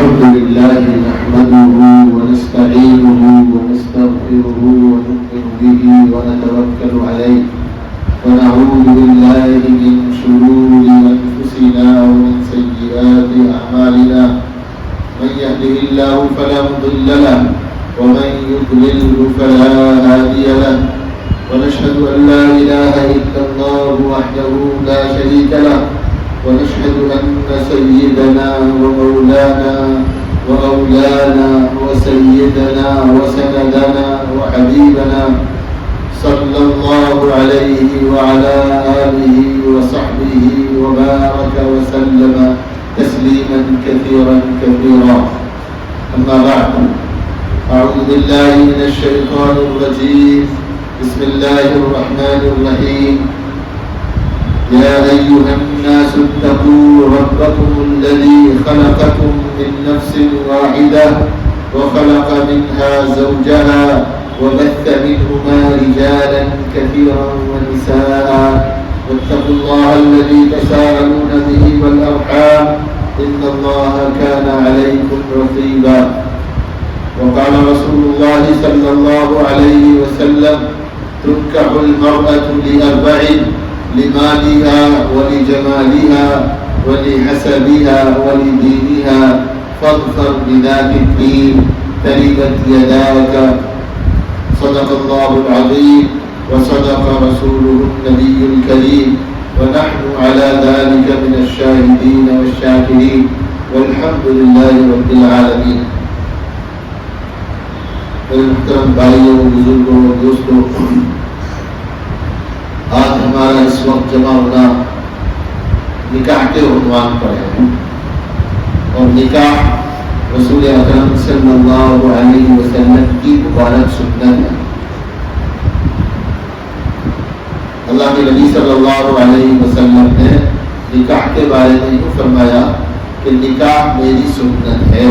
الحمد لله نحمده ونستعينه ونستغفره ونؤمن به ونتوكل عليه ونعوذ بالله من شرور أنفسنا ومن سيئات أعمالنا من يهده الله فلا مضل له ومن يضلله فلا هادي له ونشهد أن لا إله إلا الله وحده لا شريك له ونشهد أن سيدنا ومولانا وأولانا وسيدنا وسندنا وحبيبنا صلى الله عليه وعلى آله وصحبه وبارك وسلم تسليما كثيرا كثيرا. أما بعد، أعوذ بالله من الشيطان الرجيم. بسم الله الرحمن الرحيم. يا أيها الناس اتقوا ربكم الذي خلقكم من نفس واحدة وخلق منها زوجها وبث منهما رجالا كثيرا ونساء واتقوا الله الذي تساءلون به والأرحام إن الله كان عليكم رقيبا. وقال رسول الله صلى الله عليه وسلم: تنكح المرأة لأربع: لمالها ولجمالها ولحسبها ولدينها فاظفر بذات الدين تربت يداك. صدق الله العظيم وصدق رسوله النبي الكريم ونحن على ذلك من الشاهدين والشاكرين والحمد لله رب العالمين. محترم بھائیوں، بزرگوں اور دوستوں، آج ہمارا اس وقت جمع ہونا نکاح کے عنوان پر ہے، اور نکاح رسول اکرم صلی اللہ علیہ وسلم کی مبارک سنت ہے. اللہ کے نبی صلی اللہ علیہ وسلم نے نکاح کے بارے میں یوں فرمایا کہ نکاح میری سنت ہے.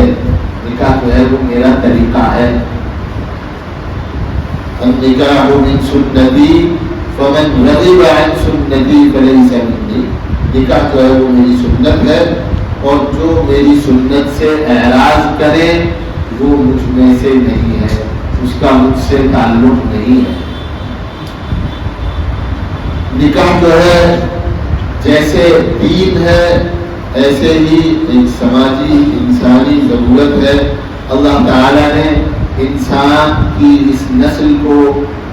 نکاح جو ہے وہ میرا طریقہ ہے. النکاح من سنتی فمن رغب عن سنتی فلیس منی. نکاح جو ہے وہ میری سنت ہے، اور جو میری سنت سے اعراض کرے وہ مجھ میں سے نہیں ہے، اس کا مجھ سے تعلق نہیں ہے. نکاح جو ہے جیسے دین ہے ایسے ہی ایک سماجی انسانی ضرورت ہے. اللہ تعالیٰ نے انسان کی اس نسل کو،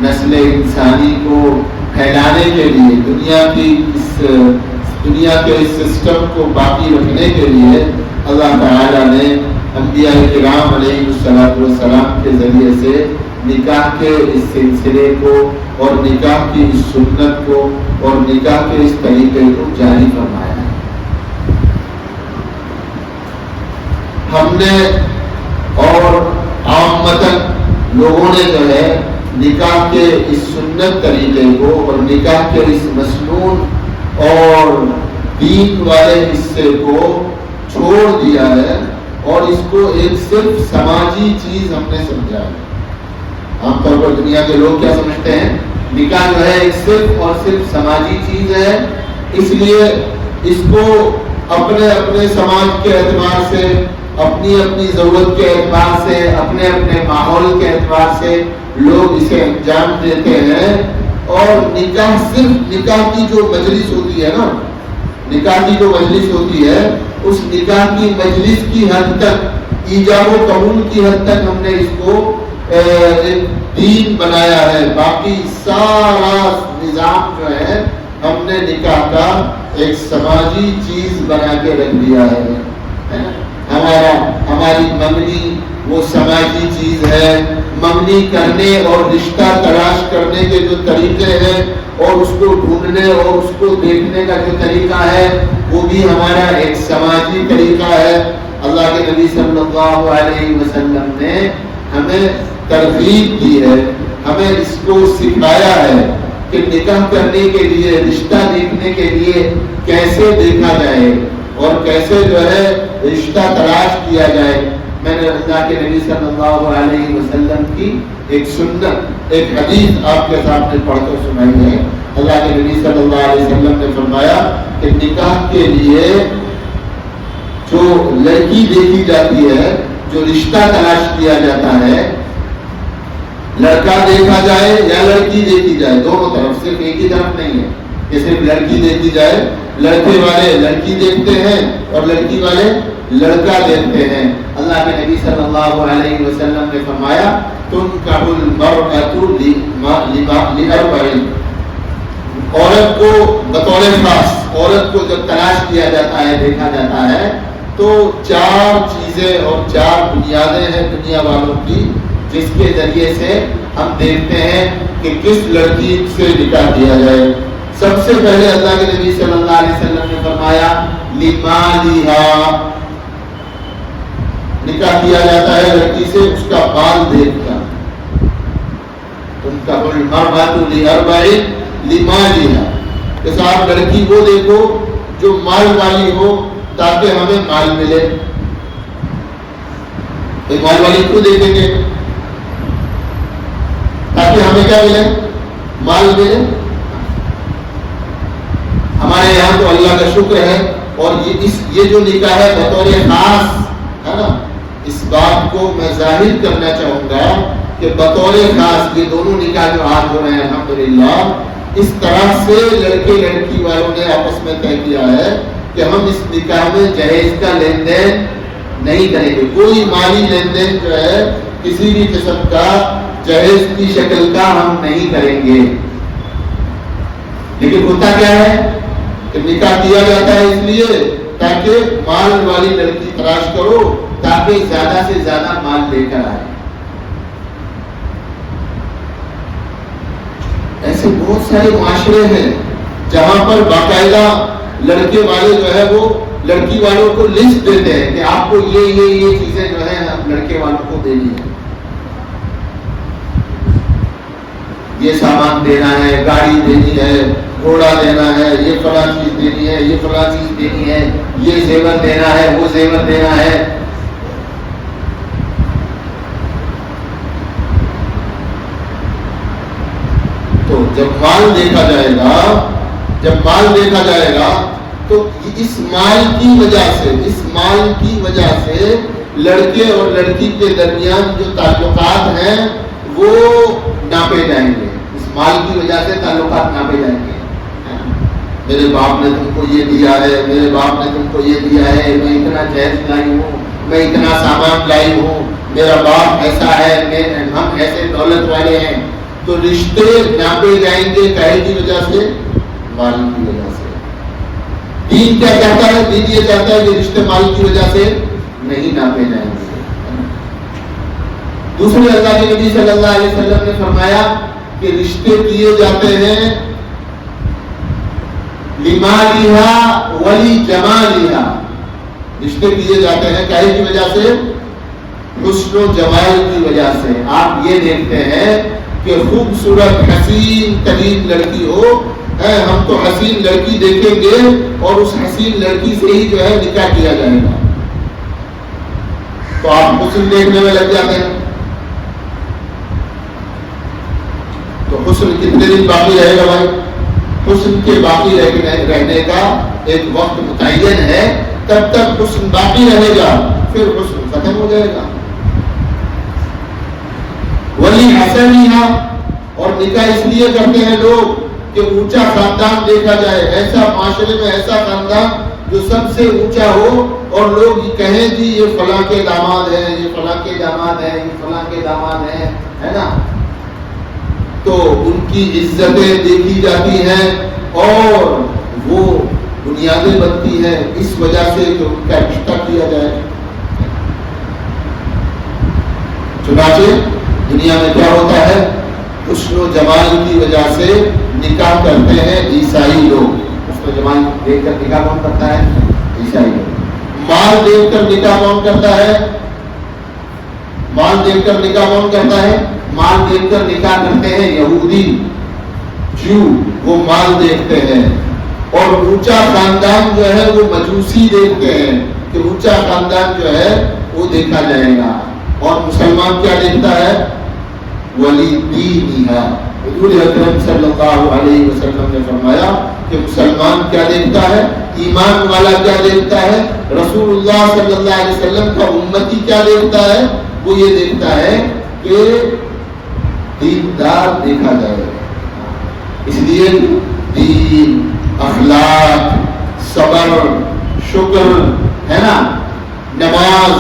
نسل انسانی کو پھیلانے کے لیے، دنیا کے اس سسٹم کو باقی رکھنے کے لیے اللہ تعالیٰ نے انبیاء کرام علیہ السلام کے ذریعے سے نکاح کے اس سلسلے کو اور نکاح کی اس سنت کو اور نکاح کے اس طریقے کو جاری فرمایا ہے. ہم نے اور عامتاً لوگوں نے جو ہے نکاح کے اس سنت طریقے کو اور نکاح کے اس مسنون اور دین والے حصے کو چھوڑ دیا ہے، اور اس کو ایک صرف سماجی چیز ہم نے سمجھا ہے. عام طور پر دنیا کے لوگ کیا سمجھتے ہیں؟ نکاح جو ہے ایک صرف اور صرف سماجی چیز ہے، اس لیے اس کو اپنے اپنے سماج کے اعتبار سے، اپنی اپنی ضرورت کے اعتبار سے، اپنے اپنے ماحول کے اعتبار سے لوگ اسے انجام دیتے ہیں. اور نکاح صرف نکاح کی جو مجلس ہوتی ہے نا، نکاح کی جو مجلس ہوتی ہے، اس نکاح کی مجلس کی حد تک، ایجاب و قبول کی حد تک ہم نے اس کو ایک دین بنایا ہے. باقی سارا نظام جو ہے ہم نے نکاح کا ایک سماجی چیز بنا کے رکھ دیا ہے. ہماری منگنی وہ سماجی چیز ہے. منگنی کرنے اور رشتہ تلاش کرنے کے جو طریقے ہیں اور اس کو ڈھونڈنے اور اس کو دیکھنے کا جو طریقہ ہے وہ بھی ہمارا ایک سماجی طریقہ ہے. اللہ کے نبی صلی اللہ علیہ وسلم نے ہمیں ترغیب دی ہے، ہمیں اس کو سکھایا ہے کہ نکاح کرنے کے لیے، رشتہ دیکھنے کے لیے کیسے دیکھا جائے اور کیسے جو ہے رشتہ تلاش کیا جائے. میں نے اللہ کے نبی صلی اللہ علیہ وسلم کی ایک سنت، ایک حدیث آپ کے سامنے پڑھ کر سنائی ہے. اللہ کے نبی صلی اللہ علیہ وسلم نے فرمایا کہ نکاح کے لیے جو لڑکی دیکھی جاتی ہے، جو رشتہ تلاش کیا جاتا ہے، لڑکا دیکھا جائے یا لڑکی دیکھی جائے، دونوں طرف، صرف ایک ہی طرف نہیں ہے کہ صرف لڑکی دیکھی جائے، لڑکے والے لڑکی دیکھتے ہیں اور لڑکی والے لڑکا دیکھتے ہیں۔ اللہ کے نبی صلی اللہ علیہ وسلم نے فرمایا تنکح المرأة لأربع، عورت کو بطور خاص، عورت کو جب تلاش کیا جاتا ہے، دیکھا جاتا ہے، تو 4 چیزیں اور 4 بنیادیں ہیں دنیا والوں کی، جس کے ذریعے سے ہم دیکھتے ہیں کہ کس لڑکی سے نکاح کیا جائے۔ سب سے پہلے اللہ کے نبی صلی اللہ علیہ وسلم نے فرمایا لمالھا، نکاح کیا جاتا ہے لڑکی سے اس کا مال دیکھ کر۔ تنکح المرأة لأربع لمالھا، کہ صاحب لڑکی وہ دیکھو جو مال والی ہو تاکہ ہمیں مال ملے۔ تو مال والی کو دیکھیں گے تاکہ ہمیں کیا ملے؟ مال ملے۔ ہمارے یہاں تو اللہ کا شکر ہے، اور یہ جو نکاح ہے بطور خاص ہے نا، اس بات کو میں ظاہر کرنا چاہوں گا کہ بطور خاص یہ دونوں نکاح جو آج ہو رہے ہیں الحمدللہ، اس طرح سے لڑکے لڑکی والوں نے آپس میں طے کیا ہے کہ ہم اس نکاح میں جہیز کا لین دین نہیں کریں گے، کوئی مالی لین دین جو ہے کسی بھی قسم کا جہیز کی شکل کا ہم نہیں کریں گے۔ لیکن ہوتا کیا ہے کہ نکاح کیا جاتا ہے اس لیے تاکہ مال والی لڑکی تلاش کرو تاکہ زیادہ سے زیادہ مال لے کر آئے۔ ایسے بہت سارے معاشرے ہیں جہاں پر باقاعدہ لڑکے والے جو ہے وہ لڑکی والوں کو لسٹ دیتے ہیں کہ آپ کو یہ چیزیں جو ہے لڑکے والوں کو دینی ہے، یہ سامان دینا ہے، گاڑی دینی ہے، گھوڑا دینا ہے، یہ فلاں چیز دینی ہے، یہ فلاں چیز دینی ہے، یہ زیور دینا ہے، وہ زیور دینا ہے۔ تو جب مال دیکھا جائے گا تو اس مال کی وجہ سے لڑکے اور لڑکی کے درمیان جو تعلقات ہیں وہ ناپے جائیں گے، اس مال کی وجہ سے تعلقات ناپے جائیں گے۔ میرے باپ نے تم کو یہ دیا ہے، میرے باپ نے تم کو یہ دیا ہے، میں اتنا جہیز لائی ہوں، میں اتنا سامان لائی ہوں، میرا باپ ایسا ہے، ہم ایسے دولت والے ہیں۔ تو رشتے ناپے جائیں گے کہے کی وجہ سے؟ مال کی وجہ سے۔ دین کیا کہتا ہے؟ دین یہ کہتا ہے کہ رشتے مال کی وجہ سے نہیں ناپے جائیں گے۔ دوسرے اللہ کے نبی صلی اللہ علیہ وسلم نے فرمایا کہ رشتے کیے جاتے ہیں لمالھا ولجمالھا، رشتے کیے جاتے ہیں کہے کی وجہ سے؟ حسن و جمال کی وجہ سے۔ آپ یہ دیکھتے ہیں کہ خوبصورت حسین ترین لڑکی ہو، ہم تو حسین لڑکی دیکھیں گے اور اس حسین لڑکی سے ہی جو ہے نکاح کیا جائے گا، تو آپ حسن دیکھنے میں لگ جاتے ہیں۔ تو حسن کتنے دن باقی رہے گا بھائی؟ حسن کے باقی رہنے کا ایک وقت متعین ہے، تب تک حسن باقی رہے گا، پھر حسن ختم ہو جائے گا۔ ولی حسنھا، اور نکاح اس لیے کرتے ہیں لوگ کہ اونچا خاندان دیکھا جائے، ایسا معاشرے میں ایسا خاندان جو سب سے اونچا ہو اور لوگ کہیں جی یہ فلاں کے داماد ہیں، یہ فلاں کے داماد ہیں، یہ فلاں کے داماد ہیں، ہے نا، تو ان کی عزتیں دیکھی جاتی ہیں اور وہ بنیادیں بنتی ہیں اس وجہ سے کہ ان کا رشتہ کیا جائے۔ چنانچہ دنیا میں کیا ہوتا ہے؟ حسن و جمال کی وجہ سے نکاح کرتے ہیں عیسائی لوگ۔ حسن و جمال دیکھ کر نکاح کون کرتا ہے؟ عیسائی لوگ۔ مال دیکھ کر نکاح کون کرتا ہے؟ مال دیکھ کر نکاح کون کرتا ہے؟ مال دیکھ کر نکاح کرتے ہیں یہودی، جو وہ مال دیکھتے ہیں، اور اونچا خاندان جو ہے وہ مجوسی دیکھتے ہیں کہ اونچا خاندان جو ہے وہ دیکھا جائے گا۔ اور مسلمان کیا دیکھتا ہے؟ ولی دینھا۔ حضور اکرم صلی اللہ علیہ وسلم نے فرمایا کہ مسلمان کیا دیکھتا ہے؟ ایمان والا کیا دیکھتا ہے، رسول اللہ صلی اللہ علیہ وسلم کا امتی کیا دیکھتا ہے، وہ یہ دیکھتا ہے کہ دیندار دیکھا جائے. اس لیے دین، اخلاق، صبر، شکر ہے نا، نماز،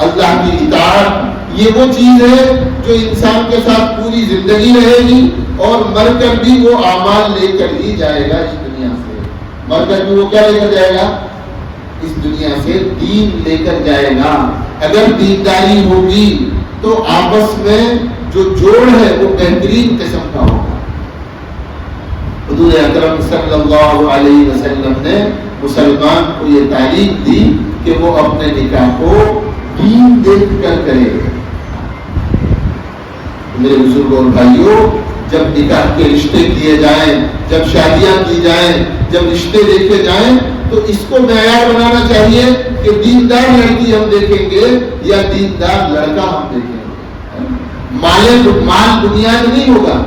اللہ کی اطاعت، یہ وہ چیز ہے جو انسان کے ساتھ پوری زندگی رہے گی اور مر کر بھی وہ اعمال لے کر ہی جائے گا اس دنیا سے. مر کر بھی وہ کیا لے کر جائے گا، اس دنیا سے دین لے کر جائے گا. اگر دینداری ہوگی تو آپس میں جو جوڑ ہے وہ بہترین قسم کا ہوگا. حضور اکرم صلی اللہ علیہ وسلم نے مسلمان کو یہ تعلیم دی کہ وہ اپنے نکاح کو دین دیکھ کر کرے. میرے بزرگوں اور بھائیوں، جب نکاح کے رشتے کیے جائیں، جب شادیاں کی جائیں، جب رشتے دیکھے جائیں تو اس کو معیار بنانا چاہیے کہ دیندار لڑکی ہم دیکھیں گے یا دیندار لڑکا ہم دیکھیں گے. مال دنیا میں نہیں ہوگا.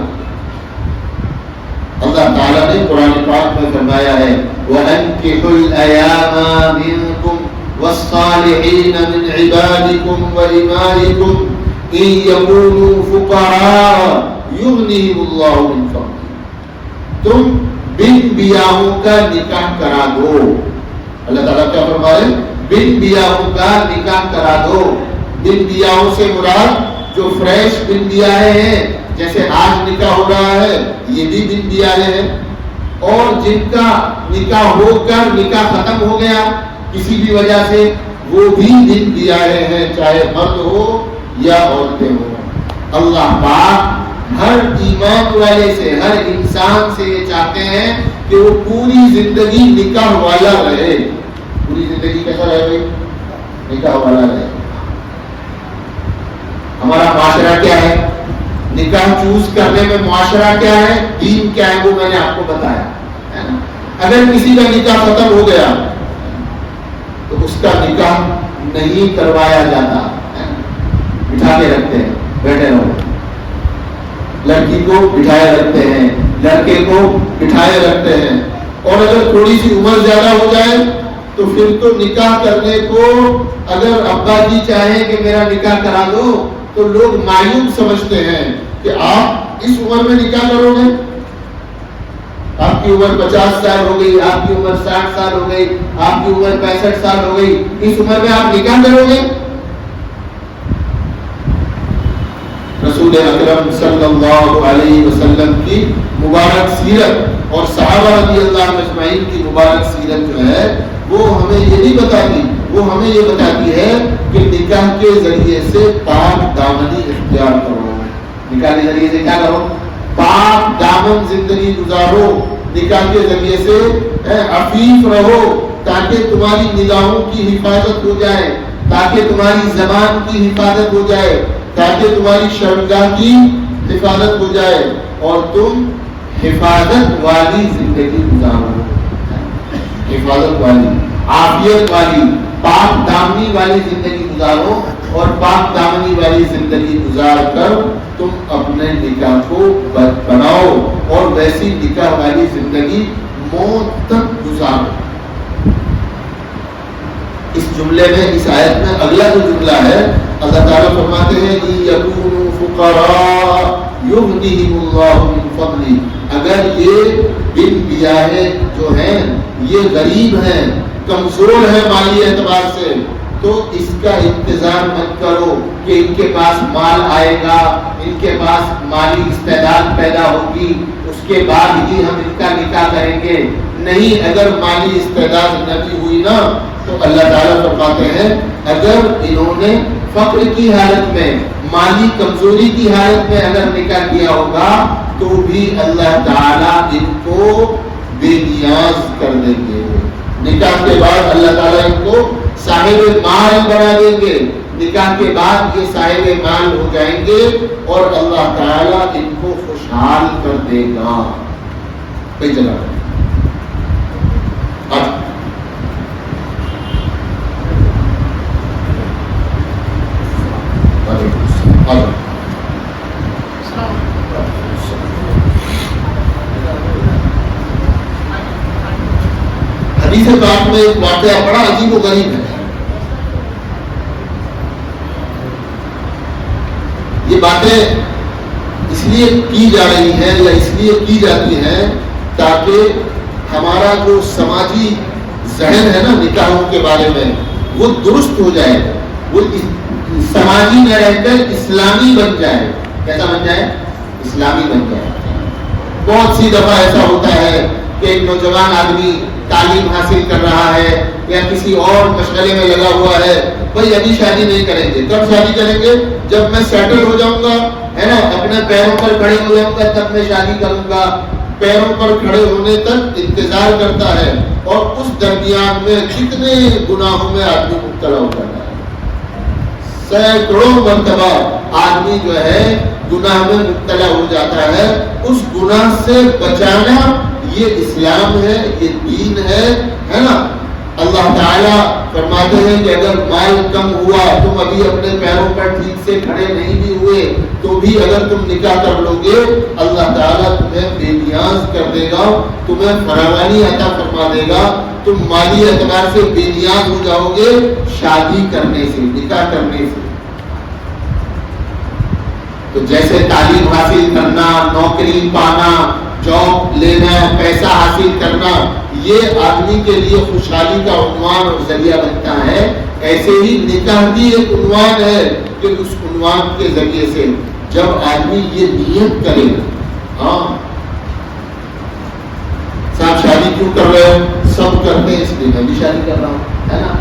اللہ تعالیٰ نے قرآن پاک میں فرمایا ہے وَأَنكِحُوا الْأَيَامَ مِنكُمْ وَالصَّالِحِينَ مِنْ عِبَادِكُمْ وَإِمَائِكُمْ إِن يَكُونُوا فُقَرَاءَ يُغْنِهِمُ اللَّهُ مِنْ فَضْلِهِ. تم بن بیاہوں کا نکاح کرا دو. اللہ تعالیٰ کیا فرما رہے ہیں، بن بیاہوں کا نکاح کرا دو. بن بیاہوں سے مراد جو فریش بن بیاہے ہیں، جیسے آج نکاح ہو رہا ہے یہ بھی بن بیاہے ہیں، اور جن کا نکاح ہو کر نکاح ختم ہو گیا کسی بھی وجہ سے وہ بھی بن بیاہے ہیں، چاہے مرد ہو یا عورتیں ہوں. اللہ پاک ہر ایمان والے سے، ہر انسان سے یہ چاہتے ہیں کہ وہ پوری زندگی نکاح والا رہے. پوری زندگی کیسا رہے بھائی، نکاح والا رہے. ہمارا معاشرہ کیا ہے، نکاح چوز کرنے میں معاشرہ کیا ہے، دین کیا ہے، وہ میں نے آپ کو بتایا ہے نا. اگر کسی کا نکاح ختم ہو گیا تو اس کا نکاح نہیں کروایا جاتا، بٹھا کے رکھتے ہیں، بیٹھے رہو. لڑکی کو بٹھائے رکھتے ہیں، لڑکے کو بٹھائے رکھتے ہیں. اور اگر تھوڑی سی عمر زیادہ ہو جائے تو پھر تو نکاح کرنے کو اگر ابا جی چاہیں کہ میرا نکاح کرا دو تو لوگ مایوب سمجھتے ہیں کہ آپ اس عمر میں نکاح کرو گے. آپ کی عمر 50 سال ہو گئی، آپ کی عمر 60 سال ہو گئی، آپ کی عمر 65 سال ہو گئی، اس عمر میں آپ نکاح کرو گے. رسول اکرم صلی اللہ علیہ وسلم کی مبارک سیرت اور صحابہ رضی اللہ اجمعین کی مبارک سیرت جو ہے وہ ہمیں یہ نہیں بتاتی، وہ ہمیں یہ بتاتی ہے کہ نکاح کے ذریعے سے پاک دامنی اختیار کرو. نکاح کے ذریعے سے کیا کرو، پاک دامن زندگی گزارو. نکاح کے ذریعے سے عفیف رہو تاکہ تمہاری نگاہوں کی حفاظت ہو جائے، تاکہ تمہاری زبان کی حفاظت ہو جائے، تاکہ تمہاری شرمگاہ کی حفاظت ہو جائے اور تم حفاظت والی زندگی گزارو. حفاظت والی، عافیت والی، پاک دامنی والی زندگی گزارو. اور پاک دامنی والی زندگی گزار کر تم اپنے نکاح کو بناؤ اور ویسی نکاح والی زندگی موت تک گزارو. اس جملے میں، اس آیت میں اگلا جو جملہ ہے اللہ تعالیٰ فرماتے ہیں یَکُونُوا فُقَرَاءَ يُغْنِهِمُ اللَّهُ مِنْ فَضْلِهِ. اگر یہ بن بیاہے جو ہیں یہ غریب ہیں، کمزور ہیں مالی اعتبار سے، تو اس کا انتظار مت کرو کہ ان کے پاس مال آئے گا، ان کے پاس مالی استعداد پیدا ہوگی، اس کے بعد ہی ہم ان کا نکاح کریں گے. نہیں، اگر مالی استعداد نہ بھی ہوئی نا تو اللہ تعالیٰ فرماتے ہیں اگر انہوں نے فقر کی حالت میں، مالی کمزوری کی حالت میں اگر نکاح کیا ہوگا تو بھی اللہ تعالیٰ ان کو بے نیاز کر دیں گے. نکاح کے بعد اللہ تعالیٰ ان کو صاحب مال بنا دیں گے. نکاح کے بعد یہ صاحب مال ہو جائیں گے اور اللہ تعالیٰ ان کو خوشحال کر دے گا. کئی جگہ حدیث پاک میں ایک واقعہ بڑا عجیب و غریب ہے. یہ باتیں اس لیے کی جا رہی ہیں یا اس لیے کی جاتی ہیں تاکہ ہمارا جو سماجی ذہن ہے نا نکاحوں کے بارے میں وہ درست ہو جائے, وہ سماجی میں رہ کر اسلامی بن جائے. کیسا بن جائے؟ اسلامی بن جائے. بہت سی دفعہ ایسا ہوتا ہے کہ ایک نوجوان آدمی تعلیم حاصل کر رہا ہے یا کسی اور مشغلے میں لگا ہوا ہے, بھائی ابھی شادی نہیں کریں گے. کب شادی کریں گے؟ جب میں سیٹل ہو جاؤں گا, ہے نا, اپنے پیروں پر کھڑے ہو جاؤں گا تب میں شادی کروں گا. پیروں پر کھڑے ہونے تک انتظار کرتا ہے اور اس درمیان میں کتنے گناہوں میں آدمی مبتلا ہو جاتا ہے. سینکڑوں مرتبہ آدمی جو ہے گناہ میں مبتلا ہو جاتا ہے. اس گناہ سے بچانا یہ اسلام ہے, یہ دین ہے نا. اللہ تعالیٰ فرماتے ہیں کہ اگر مال کم ہوا, تم ابھی اپنے پیروں پر ٹھیک سے کھڑے نہیں بھی ہوئے, تو بھی اگر تم نکاح کر لو گے اللہ تعالیٰ تمہیں بے نیاز کر دے گا, تمہیں فراوانی عطا فرما دے گا, تم مالی اعتبار سے بے نیاز ہو جاؤ گے شادی کرنے سے, نکاح کرنے سے. تو جیسے تعلیم حاصل کرنا, نوکری پانا, جاب لینا, پیسہ حاصل کرنا, یہ آدمی کے لیے خوشحالی کا عنوان اور ذریعہ بنتا ہے, ایسے ہی نکاح بھی ایک عنوان ہے کہ اس عنوان کے ذریعے سے جب آدمی یہ نیت کرے, ہاں صاحب شادی کیوں کر رہے ہو؟ سب کرتے ہیں اس لیے میں بھی شادی کر رہا ہوں, ہے نا.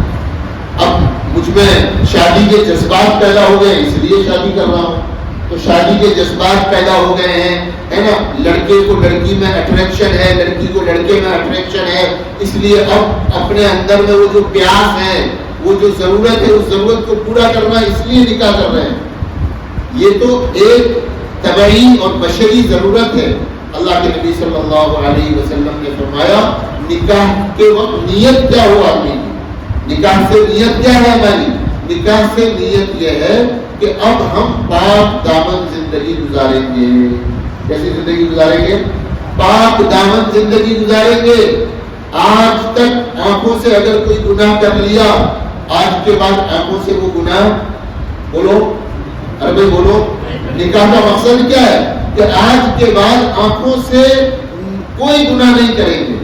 اب مجھ میں شادی کے جذبات پیدا ہو گئے اس لیے شادی کر رہا ہوں. تو شادی کے جذبات پیدا ہو گئے ہیں, ہے نا, لڑکے کو لڑکی میں اٹریکشن ہے, لڑکی کو لڑکے میں اٹریکشن ہے, اس لیے اب اپنے اندر میں وہ جو پیاس ہے, وہ جو ضرورت ہے, اس ضرورت کو پورا کرنا اس لیے نکاح کر رہے ہیں. یہ تو ایک طبعی اور بشری ضرورت ہے. اللہ کے نبی صلی اللہ علیہ وسلم نے فرمایا نکاح کے وقت نیت کیا ہو آدمی کی, نکاح سے نیت کیا ہے ہماری؟ نکاح سے نیت یہ ہے کہ اب ہم پاک دامن زندگی گزاریں گے. کیسی زندگی گزاریں گے؟ پاک دامن زندگی گزاریں گے. آج تک آنکھوں سے اگر کوئی گناہ کر لیا, آج کے بعد آنکھوں سے وہ گناہ, بولو عربی بولو, نکاح کا مقصد کیا ہے کہ آج کے بعد آنکھوں سے کوئی گناہ نہیں کریں گے,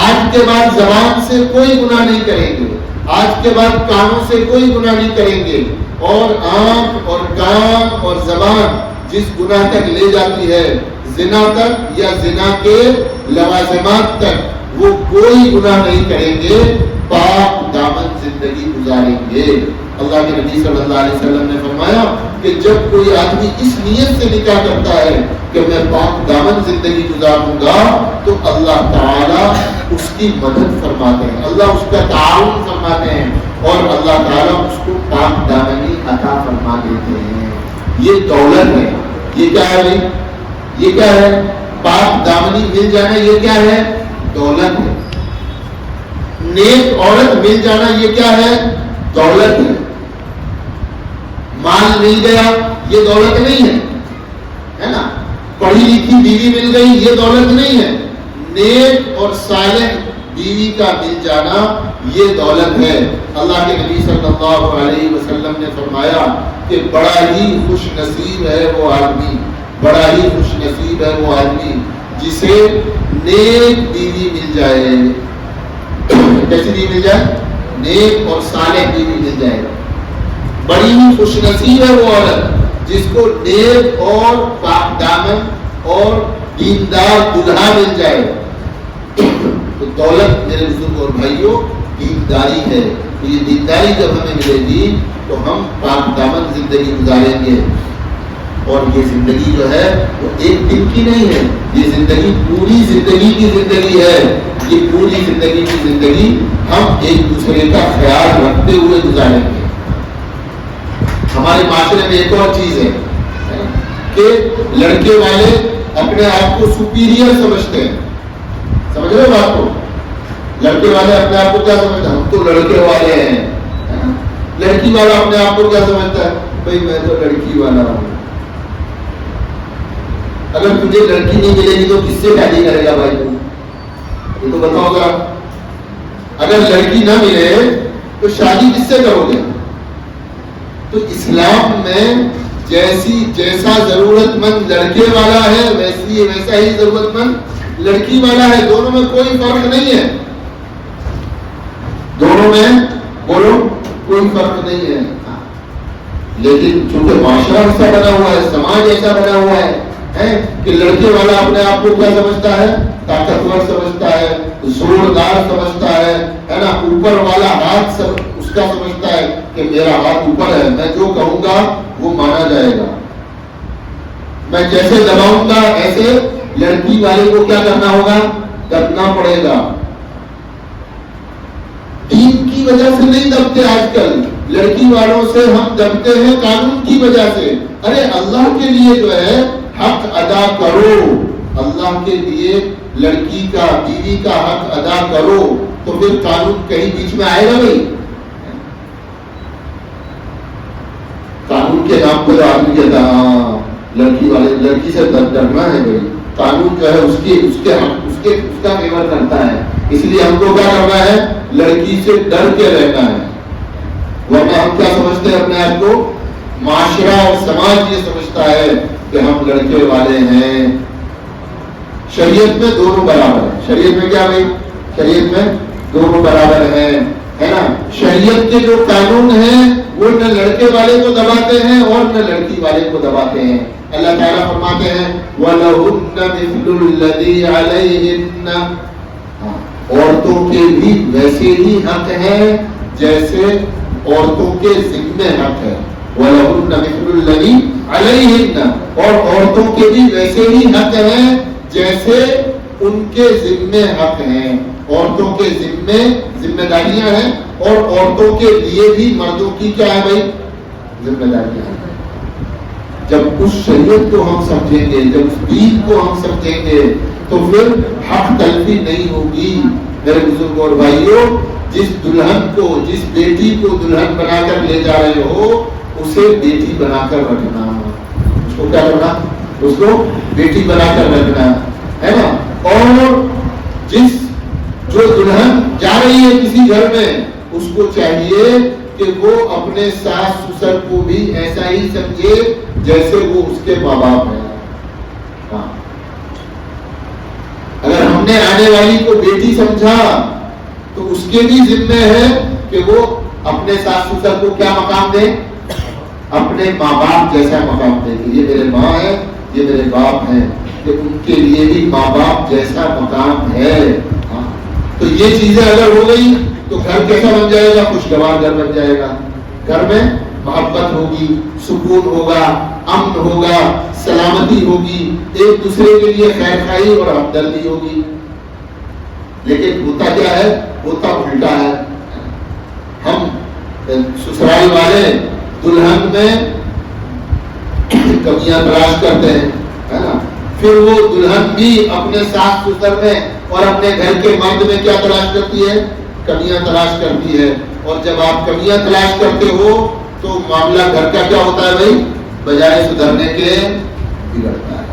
آج کے بعد زبان سے کوئی گناہ نہیں کریں گے, آج کے بعد کانوں سے کوئی گناہ نہیں کریں گے. اور آنکھ اور کان اور زبان جس گناہ تک لے جاتی ہے, زنا تک یا زنا کے لوازمات تک, وہ کوئی گناہ نہیں کریں گے, پاک دامن زندگی گزاریں گے. اللہ کے نبی صلی اللہ علیہ وسلم نے فرمایا کہ جب کوئی آدمی اس نیت سے نکاح کرتا ہے کہ میں پاک دامن زندگی گزاروں گا, تو اللہ تعالیٰ اس کی مدد فرماتے ہیں, اللہ اس کا تعاون فرماتے ہیں, اور اللہ تعالیٰ اس کو پاک دامنی عطا فرما دیتے ہیں. یہ دولت ہے. یہ کیا ہے بھائی؟ یہ کیا ہے؟ پاک دامنی مل جانا یہ کیا ہے؟ دولت ہے. نیک عورت مل جانا یہ کیا ہے؟ دولت ہے. مال مل گیا یہ دولت نہیں ہے نا. پڑھی لکھی بیوی مل گئی یہ دولت نہیں ہے. نیک اور صالح بیوی کا مل جانا یہ دولت ہے. اللہ کے نبی صلی اللہ علیہ وسلم نے فرمایا کہ بڑا ہی خوش نصیب ہے وہ آدمی, بڑا ہی خوش نصیب ہے وہ آدمی جسے نیک بیوی مل جائے. کیسی بیوی مل جائے؟ نیک اور صالح بیوی مل جائے. بڑی ہی خوش نصیب ہے وہ عورت جس کو نیک اور پاک دامن اور دیندار دلہا مل جائے. تو دولت میرے بزرگ اور بھائیوں دینداری ہے. تو یہ دینداری جب ہمیں ملے گی تو ہم پاک دامن زندگی گزاریں گے. اور یہ زندگی جو ہے وہ ایک دن کی نہیں ہے, یہ زندگی پوری زندگی کی زندگی ہے. یہ پوری زندگی کی زندگی ہم ایک دوسرے کا خیال رکھتے ہوئے گزاریں گے. ہمارے معاشرے میں ایک اور چیز ہے کہ لڑکے والے اپنے آپ کو سپیریئر سمجھتے ہیں. سمجھ رہے ہو بات کو؟ لڑکے والے اپنے آپ کو کیا سمجھتے ہیں؟ ہم تو لڑکے والے ہیں. لڑکی والا اپنے آپ کو کیا سمجھتا ہے؟ بھائی میں تو لڑکی والا ہوں. اگر تجھے لڑکی نہیں ملے گی تو کس سے شادی کرے گا بھائی؟ تم یہ تو بتاؤ گا. اگر لڑکی نہ ملے تو شادی کس سے کرو گے؟ تو اسلام میں جیسا ضرورت مند لڑکے والا ہے ویسا ہی ضرورت مند لڑکی والا ہے. دونوں میں کوئی فرق نہیں ہے. دونوں میں بولو کوئی فرق نہیں ہے. لیکن چونکہ معاشرہ ایسا بنا ہوا ہے, سماج ایسا بنا ہوا ہے کہ لڑکے والا اپنے آپ کو کیا سمجھتا ہے؟ طاقتور سمجھتا ہے, زوردار سمجھتا ہے نا. اوپر والا ہاتھ اس کا سمجھتا ہے کہ میرا ہاتھ اوپر ہے, میں جو کہوں گا وہ مانا جائے گا, میں جیسے دباؤں گا ایسے لڑکی والے کو کیا کرنا ہوگا؟ دبنا پڑے گا. دین کی وجہ سے نہیں دبتے آج کل, لڑکی والوں سے ہم دبتے ہیں قانون کی وجہ سے. ارے اللہ کے لیے جو ہے حق ادا کرو, اللہ کے لیے لڑکی کا بیوی کا حق ادا کرو, تو پھر قانون کہیں بیچ میں آئے گا نہیں. قانون کے نام پر آدمی کہتا ہاں لڑکی سے ڈرنا ہے بھائی, قانون جو ہے اس کا فیور کرتا ہے, اس لیے ہم کو کیا کرنا ہے؟ لڑکی سے ڈر کے رہنا ہے. ورنہ ہم کیا سمجھتے ہیں اپنے آپ کو؟ معاشرہ اور سماج یہ سمجھتا ہے کہ ہم لڑکے والے ہیں. شریعت میں دونوں برابر ہیں. شریعت میں کیا بھائی؟ شریعت میں دونوں برابر ہیں, ہے نا. شریعت کے جو قانون ہیں وہ نہ لڑکے والے کو دباتے ہیں اور نہ لڑکی والے کو دباتے ہیں. اللہ تعالیٰ فرماتے ہیں وَلَهُنَّ مِثْلُ الَّذِي عَلَيْهِنَّ, عورتوں کے بھی ویسے ہی حق ہے جیسے عورتوں کے ذمے حق ہے. وَلَهُنَّ مِثْلُ الَّذِي عَلَيْهِنَّ, اور عورتوں کے بھی ویسے ہی حق ہیں جیسے ان کے ذمے حق ہیں. عورتوں کے ذمہ داریاں ہیں اور عورتوں کے لیے بھی مردوں کی کیا ہے بھائی؟ ذمہ داریاں ہیں. جب اس شریعت کو ہم سمجھیں گے, جب اس دین کو ہم سمجھیں گے, تو پھر حق تلفی نہیں ہوگی. میرے بزرگوں اور بھائیوں, جس دلہن کو, جس بیٹی کو دلہن بنا کر لے جا رہے ہو اسے بیٹی بنا کر رکھنا. اس کو کیا کرنا؟ اس کو بیٹی بنا کر رکھنا, ہے نا. اور جو دلہن جا رہی ہے کسی گھر میں, اس کو چاہیے کہ وہ اپنے ساس سسر کو بھی ایسا ہی سمجھے جیسے وہ اس کے ماں باپ ہیں. اگر ہم نے آنے والی کو بیٹی سمجھا تو اس کے بھی ذمہ ہے کہ وہ اپنے ساس سسر کو کیا مقام دے؟ اپنے ماں باپ جیسا مقام دے. یہ میرے ماں ہے, یہ میرے باپ ہیں, کہ ان کے لیے بھی ماں باپ جیسا مقام ہے. تو یہ چیزیں اگر ہو گئی تو گھر کیسا بن جائے گا؟ خوشگوار گھر بن جائے گا. گھر میں محبت ہوگی, سکون ہوگا, امن ہوگا, سلامتی ہوگی, ایک دوسرے کے لیے خیر خواہی اور ہمدردی ہوگی. لیکن ہوتا کیا ہے؟ ہوتا الٹا ہے. ہم سسرال والے دلہن میں کمیاں تلاش کرتے ہیں, ہے نا. پھر وہ دلہن بھی اپنے ساس سسر میں اور اپنے گھر کے مرد میں کیا تلاش کرتی ہے؟ کمیاں تلاش کرتی ہے. اور جب آپ کمیاں تلاش کرتے ہو تو معاملہ گھر کا کیا ہوتا ہے بھائی؟ بجائے سدھرنے کے بگڑتا ہے.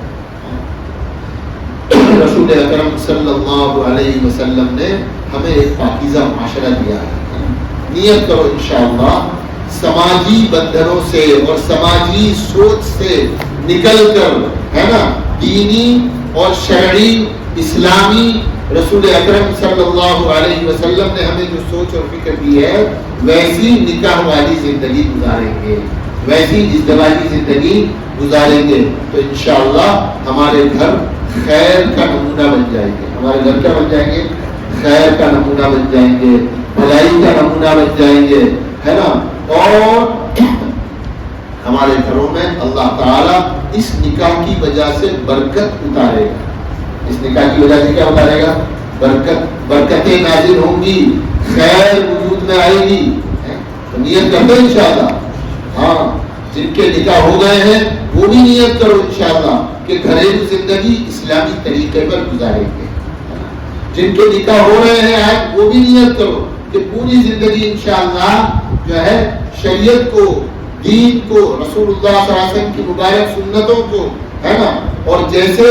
رسول اکرم صلی اللہ علیہ وسلم نے ہمیں ایک پاکیزہ معاشرہ دیا ہے. نیت کرو انشاءاللہ سماجی بندھنوں سے اور سماجی سوچ سے نکل کر, ہے نا, دینی اور شرعی اسلامی رسول اکرم صلی اللہ علیہ وسلم نے ہمیں جو سوچ اور فکر دی ہے ویسی نکاح والی زندگی گزاریں گے, ویسی ازدواجی زندگی گزاریں گے تو انشاءاللہ ہمارے گھر خیر کا نمونہ بن جائیں گے. ہمارے گھر کیا بن جائیں گے؟ خیر کا نمونہ بن جائیں گے, بھلائی کا نمونہ بن جائیں گے, ہے نا. اور ہمارے گھروں میں اللہ تعالیٰ اس نکاح کی وجہ سے برکت اتارے گا. اس نکاح کی وجہ سے کیا اتارے گا؟ برکتیں نازل ہوں گی, خیر وجود میں آئے گی. تو نیت کرتے ہیں انشاءاللہ. ہاں, جن کے نکاح ہو گئے ہیں وہ بھی نیت کرو انشاءاللہ کہ گھریلو زندگی اسلامی طریقے پر گزاریں گے. جن کے نکاح ہو رہے ہیں آج وہ بھی نیت کرو کہ پوری زندگی انشاءاللہ جو ہے شریعت کو, دین کو, رسول اللہ صلی اللہ علیہ وسلم کی مبارک سنتوں کو, ہے نا, اور جیسے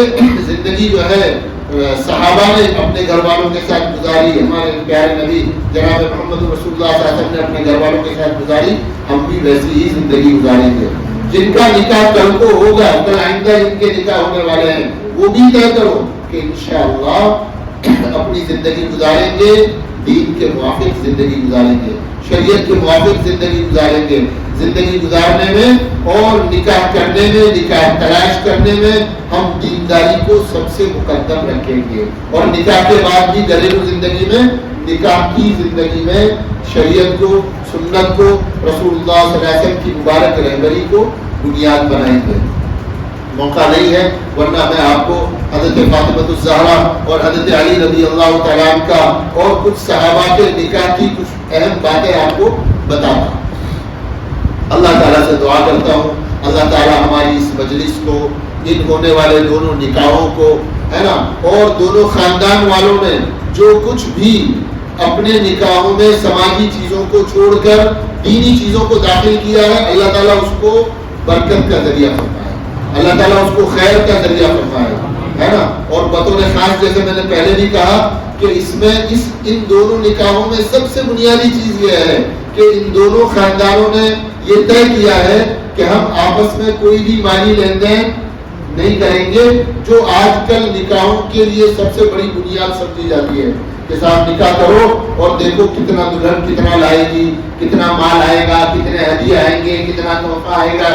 زندگی جو ہے صحابہ نے اپنے گھر والوں کے ساتھ گزاری، ہمارے پیارے نبی جناب محمد رسول اللہ صلی اللہ علیہ وسلم نے اپنے گھر والوں کے ساتھ گزاری، ہم بھی ویسی ہی زندگی گزاریں گے۔ جن کا نکاح کل کو ہوگا، کل آئندہ جن کے نکاح ہونے والے ہیں، وہ بھی طے کرو کہ انشاءاللہ اپنی زندگی گزاریں گے، دین کے موافق زندگی گزاریں گے، شریعت کے موافق زندگی گزاریں گے۔ زندگی گزارنے میں اور نکاح کرنے میں، نکاح تلاش کرنے میں ہم دینداری کو سب سے مقدم رکھیں گے، اور نکاح کے بعد بھی گھریلو زندگی میں، نکاح کی زندگی میں شریعت کو، سنت کو، رسول اللہ صلی اللہ علیہ وسلم کی مبارک رہبری کو بنیاد بنائیں گے۔ موقع نہیں ہے ورنہ میں آپ کو حضرت فاطمہ الزہرا اور حضرت علی رضی اللہ تعالیٰ عنہ کا اور کچھ صحابہ کے نکاح کی کچھ اہم باتیں آپ کو بتاتا۔ اللہ تعالیٰ سے دعا کرتا ہوں اللہ تعالیٰ ہماری اس مجلس کو، ان ہونے والے دونوں نکاحوں کو، ہے نا، اور دونوں خاندان والوں نے جو کچھ بھی اپنے نکاحوں میں سماجی چیزوں کو چھوڑ کر دینی چیزوں کو داخل کیا ہے، اللہ تعالیٰ اس کو برکت کا ذریعہ فرمائے، اللہ تعالیٰ اس کو خیر کا ذریعہ فرمائے، ہے نا۔ اور بطور خاص جیسے میں نے پہلے بھی کہا کہ اس میں ان دونوں نکاحوں میں سب سے بنیادی چیز یہ ہے کہ ان دونوں خاندانوں نے یہ طے کیا ہے کہ ہم آپس میں کوئی بھی مالی لین دین نہیں کریں گے، جو آج کل نکاحوں کے لیے سب سے بڑی بنیاد سمجھی جاتی ہے کہ صاحب نکاح کرو اور دیکھو کتنا دلہن کتنا لائے گی، کتنا مال آئے گا، کتنے ہدیے آئیں گے، کتنا تحفہ آئے گا۔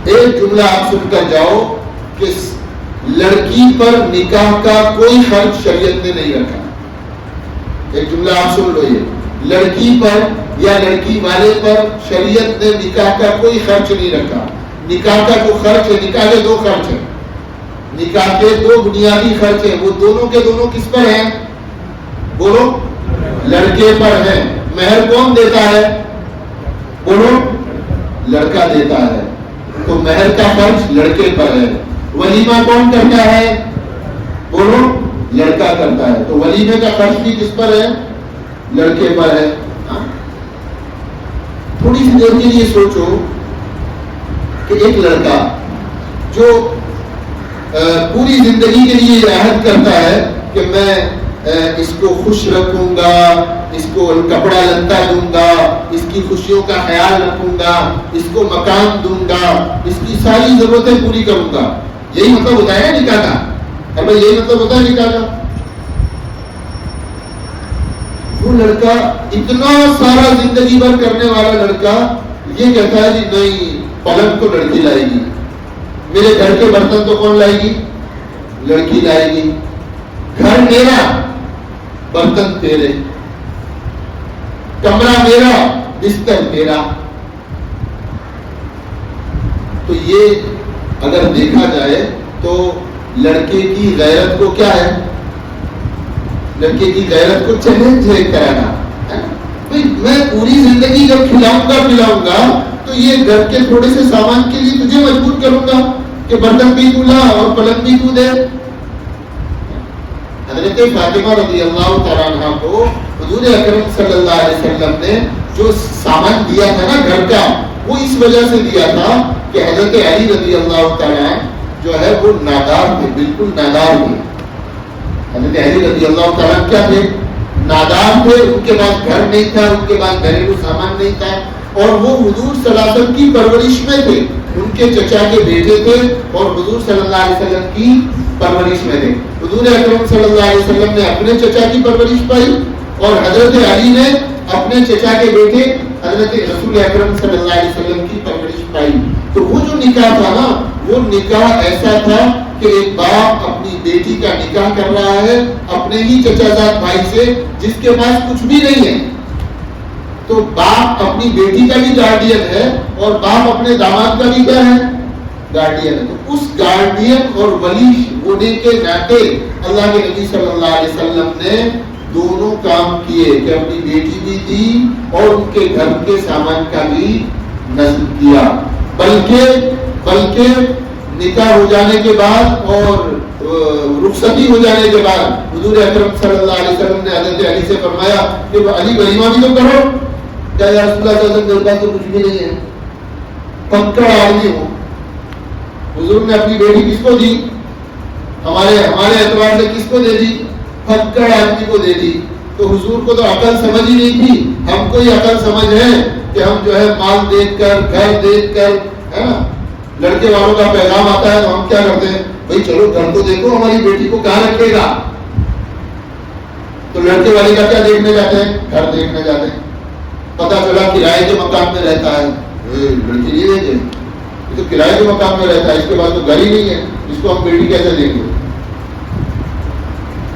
ایک جملہ آپ سن کر جاؤ کہ لڑکی پر نکاح کا کوئی خرچ شریعت نے نہیں رکھا۔ ایک جملہ آپ سن لو، یہ لڑکی پر یا لڑکی والے پر شریعت نے نکاح کا کوئی خرچ نہیں رکھا۔ نکاح کا جو خرچ ہے، نکاح کے دو خرچ ہیں، نکاح کے دو بنیادی خرچ ہیں، وہ دونوں کے دونوں کس پر ہیں؟ بولو، لڑکے پر ہیں۔ مہر کون دیتا ہے؟ بولو، لڑکا دیتا ہے، تو مہر کا خرچ لڑکے پر ہے۔ ولیمہ کون کرتا ہے؟ بولو، لڑکا کرتا ہے، تو ولیمے کا خرچ بھی کس پر ہے؟ لڑکے پر ہے۔ تھوڑی سی دیر کے لیے سوچو کہ ایک لڑکا جو پوری زندگی کے لیے عہد کرتا ہے کہ میں اس کو خوش رکھوں گا، اس کو کپڑا لتا دوں گا، اس کی خوشیوں کا خیال رکھوں گا، اس کو مکان دوں گا، اس کی ساری ضرورتیں پوری کروں گا، یہی مطلب ہوتا ہے نکاح کا؟ اب یہی مطلب ہوتا ہے نکاح کا؟ وہ لڑکا اتنا سارا زندگی بھر کرنے والا لڑکا یہ کہتا ہے کہ نہیں، پلنگ تو لڑکی لائے گی، میرے گھر کے برتن تو کون لائے گی؟ لڑکی لائے گی، گھر میرا برتن تیرے، کمرہ میرا بستر تیرا۔ تو یہ اگر دیکھا جائے تو لڑکے کی غیرت کو کیا ہے؟ لڑکے کی غیرت کو چیلنج ہے کرانا۔ میں پوری زندگی جب کھلاؤں گا پلاؤں گا تو یہ گھر کے تھوڑے سے سامان کے لیے تجھے مجبور کروں گا کہ برتن بھی تو لا اور پلنگ بھی تو دے۔ حضرت فاطمہ رضی اللہ تعالیٰ عنہ کو حضور اکرم صلی اللہ علیہ وسلم نے جو سامان دیا تھا نا گھر کا، وہ اس وجہ سے دیا تھا کہ حضرت علی رضی اللہ تعالیٰ جو ہے وہ نادار تھے، بالکل نادار تھے۔ حضرت علی رضی اللہ تعالیٰ کیا تھے؟ نادار تھے، ان کے پاس گھر نہیں تھا، ان کے پاس گھریلو سامان نہیں تھا، اور وہ حضور صلی اللہ علیہ وسلم کی پرورش میں تھے، ان کے چچا کے بیٹے تھے اور حضور صلی اللہ علیہ وسلم کی پرورش میں تھے۔ حضور اکرم صلی اللہ علیہ وسلم نے اپنے چچا کی پرورش پائی اور حضرت علی نے اپنے چچا کے بیٹے حضرت رسول اکرم صلی اللہ علیہ وسلم کی پرورش پائی۔ تو وہ جو نکاح تھا نا، وہ نکاح ایسا تھا کہ ایک باپ اپنی بیٹی کا نکاح کر رہا ہے اپنے ہی چچا زاد بھائی سے جس کے پاس کچھ بھی نہیں ہے۔ تو باپ اپنی بیٹی کا بھی گارڈین ہے اور باپ اپنے داماد کا بھی کیا ہے؟ گارڈین ہے۔ تو اس گارڈین اور ولی ہونے کے ناطے اللہ کے نبی صلی اللہ علیہ وسلم نے دونوں کام کیے کہ اپنی بیٹی بھی دی اور ان کے گھر کے سامان کا بھی نصب کیا۔ بلکہ نکاح ہو جانے کے بعد اور رخصتی ہو جانے کے بعد حضور اکرم صلی اللہ علیہ وسلم نے حضرت علی سے فرمایا کہ علی ولیمہ بھی تو کرو۔ کیا یا رسول اللہ صلی اللہ علیہ وسلم میرے پاس تو کچھ بھی نہیں ہے، پکڑ آدمی ہوں۔ حضور نے اپنی بیٹی کس کو دی؟ ہمارے اعتبار سے کس کو دے دی؟ پھکڑ آدمی کو دے دی. تو حضور کو تو عقل سمجھ ہی نہیں تھی. ہم کو ہی عقل سمجھ ہے کہ ہم جو ہے مال دیکھ کر، گھر دیکھ کر، ہے نا، لڑکے والوں کا پیغام آتا ہے تو ہم کیا کرتے ہیں؟ بھائی چلو گھر کو دیکھو، ہماری بیٹی کو کہاں رکھے گا. تو لڑکے والے کا کیا دیکھنے جاتے ہیں؟ گھر دیکھنے جاتے ہیں. پتا چلا کرائے کے مکان میں رہتا ہے، لڑکی نہیں دیکھے، یہ تو کرائے کے مکان میں رہتا ہے، اس کے بعد تو گھر ہی نہیں ہے، اس کو ہم بیٹی کیسے دیں گے؟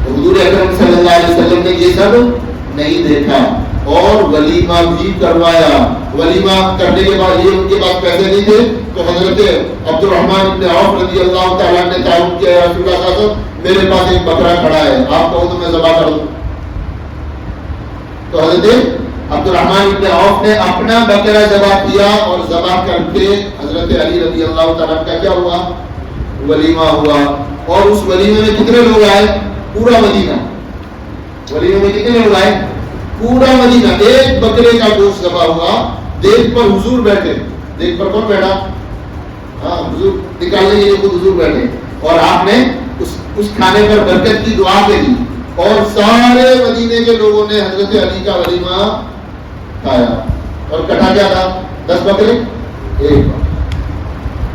تو حضور اکرم صلی اللہ علیہ وسلم نے یہ سب نہیں دیکھا اور ولیمہ بھی کروایا. ولیمہ کرنے کے بعد یہ ان کے پاس پیسے نہیں تھے تو حضرت عبد الرحمن بن عوف رضی اللہ تعالیٰ نے تعاون کیا، رسول اللہ صلی اللہ علیہ وسلم میرے پاس ایک بکرا کھڑا ہے، آپ کہو تو میں ذبح کر دوں. تو حضرت عبد الرحمن بن عوف نے اپنا بکرا ذبح کیا اور ذبح کر کے حضرت علی رضی اللہ تعالیٰ کا کیا ہوا؟ ولیمہ ہوا. اور اس ولیمے میں کتنے لوگ آئے؟ پورا مدینہ. ولیمے میں کتنے لوگ آئے؟ پورا مدینہ. ایک بکرے کا گوشت ذبح ہوا، دیگ پر حضور بیٹھے. دیگ پر کون بیٹھا؟ ہاں حضور نکالنے کے لیے خود حضور بیٹھے اور آپ نے اس کھانے پر برکت کی دعا کے دی اور سارے مدینے کے لوگوں نے حضرت علی کا ولیمہ کھایا. اور کٹا کیا تھا؟ 10 بکرے، ایک بکرا.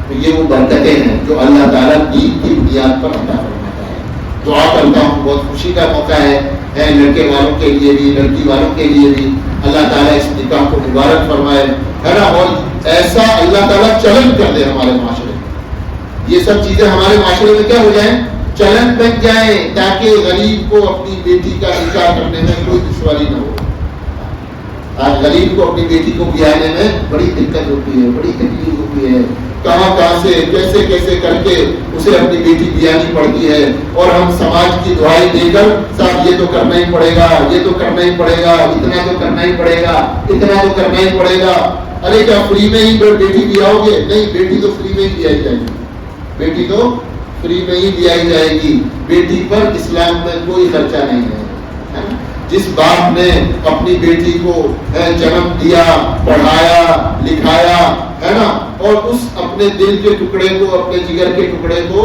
تو یہ وہ برکتیں ہیں جو اللہ تعالیٰ دین کی بنیاد پر عطا فرماتا ہے. دعا کرتا ہوں، بہت خوشی کا موقع ہے لڑکے والوں کے لیے بھی، لڑکی والوں کے لیے بھی. اللہ تعالیٰ اس نکاح کو مبارک فرمائے، ہے نا. اور ایسا اللہ تعالیٰ چلن کر دے ہمارے معاشرے میں. یہ سب چیزیں ہمارے معاشرے میں کیا ہو جائیں؟ چلن بن جائیں، تاکہ غریب کو اپنی بیٹی کا نکاح کرنے میں کوئی دشواری نہ ہو. آج غریب کو اپنی بیٹی کو بیانے میں بڑی دقت ہوتی ہے، بڑی تکلیف ہوتی ہے. کہاں سے کیسے کر کے اسے اپنی بیٹی بیانی پڑتی ہے. اور ہم سماج کی دعائی دے کر صاحب یہ تو کرنا ہی پڑے گا، یہ تو کرنا ہی پڑے گا، اتنا تو کرنا ہی پڑے گا، اتنا تو کرنا ہی پڑے گا. ارے کیا فری میں ہی بیٹی بیاؤ گے؟ نہیں، بیٹی تو فری میں ہی بیائی جائے گی. بیٹی تو فری میں ہی بیائی جائے گی. بیٹی پر اسلام میں کوئی خرچہ نہیں ہے. جس باپ نے اپنی بیٹی کو جنم دیا، پڑھایا، لکھایا، ہے نا، اور اس اپنے دل کے ٹکڑے کو، اپنے جگر کے ٹکڑے کو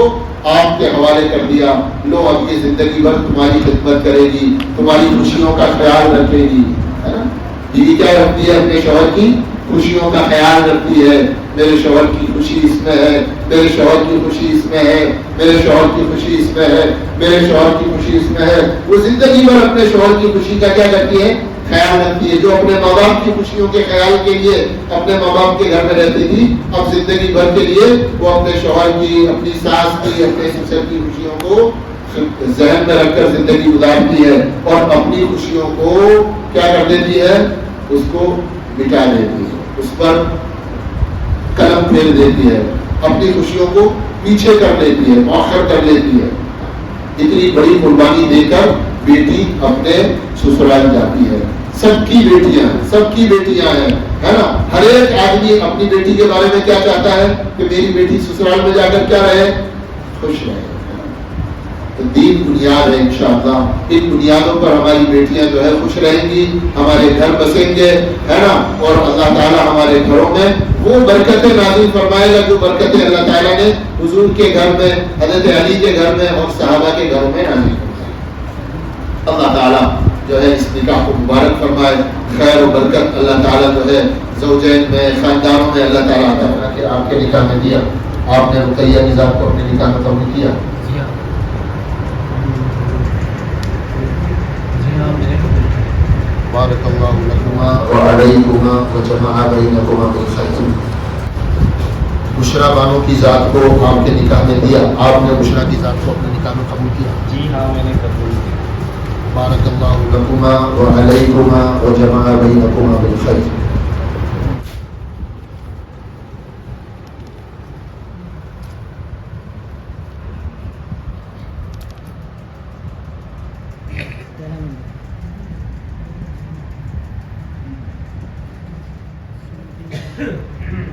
آپ کے حوالے کر دیا، لو اب یہ زندگی بھر تمہاری خدمت کرے گی، تمہاری خوشیوں کا خیال رکھے گی، ہے نا. بیوی کیا رکھتی ہے؟ اپنے شوہر کی خوشیوں کا خیال رکھتی ہے. میرے شوہر کی خوشی اس میں ہے، میرے شوہر کی خوشی اس میں ہے، میرے شوہر کی خوشی اس میں ہے، میرے شوہر کی خوشی اس میں ہے. وہ زندگی بھر اپنے شوہر کی خوشی کا کیا کرتی ہے؟ خیال رکھتی ہے. جو اپنے ماں باپ کی خوشیوں کے خیال کے لیے اپنے ماں باپ کے گھر میں رہتی تھی، اب زندگی بھر کے لیے وہ اپنے شوہر کی، اپنی ساس کی، اپنے سسر کی خوشیوں کو ذہن میں رکھ کر زندگی گزارتی ہے اور اپنی خوشیوں کو کیا کر دیتی ہے؟ اس کو مٹا دیتی ہے، اس پر قلم پھیر دیتی ہے، اپنی خوشیوں کو پیچھے کر لیتی ہے، مؤخر کر لیتی ہے. اتنی بڑی قربانی دے کر بیٹی اپنے سسرال جاتی ہے. سب کی بیٹیاں ہیں، ہے نا. ہر ایک آدمی اپنی بیٹی کے بارے میں کیا چاہتا ہے کہ میری بیٹی سسرال میں جا کر کیا رہے؟ خوش رہے. تو دین بنیاد ہے. انشاءاللہ ان بنیادوں پر ہماری بیٹیاں جو ہے خوش رہیں گی، ہمارے گھر بسیں گے، ہے نا. اور اللہ تعالیٰ ہمارے گھروں میں وہ برکتیں نازل فرمائے گا جو برکتیں اللہ تعالیٰ نے حضور کے گھر میں، حضرت علی کے گھر میں اور صحابہ کے گھروں میں نازل فرمائے. اللہ تعالیٰ جو ہے اس نکاح کو مبارک فرمائے. خیر و برکت اللہ تعالیٰ جو ہے زوجین میں، خاندانوں میں اللہ تعالیٰ عطا فرمائے. کہ آپ کے نکاح میں دیا، آپ نے رقیہ نظام کو اپنے نکاح میں قبول کیا. بارک اللہ لکما وعلیکما وجمع بینکما بالخیر. بشرا بانو کی ذات کو آپ کے نکاح میں دیا، آپ نے بشرا کی ذات کو اپنے نکاح میں قبول کیا. جی ہاں، میں نے قبول کیا. بارک اللہ لکما وعلیکما وجمع بینکما بالخیر. Yeah.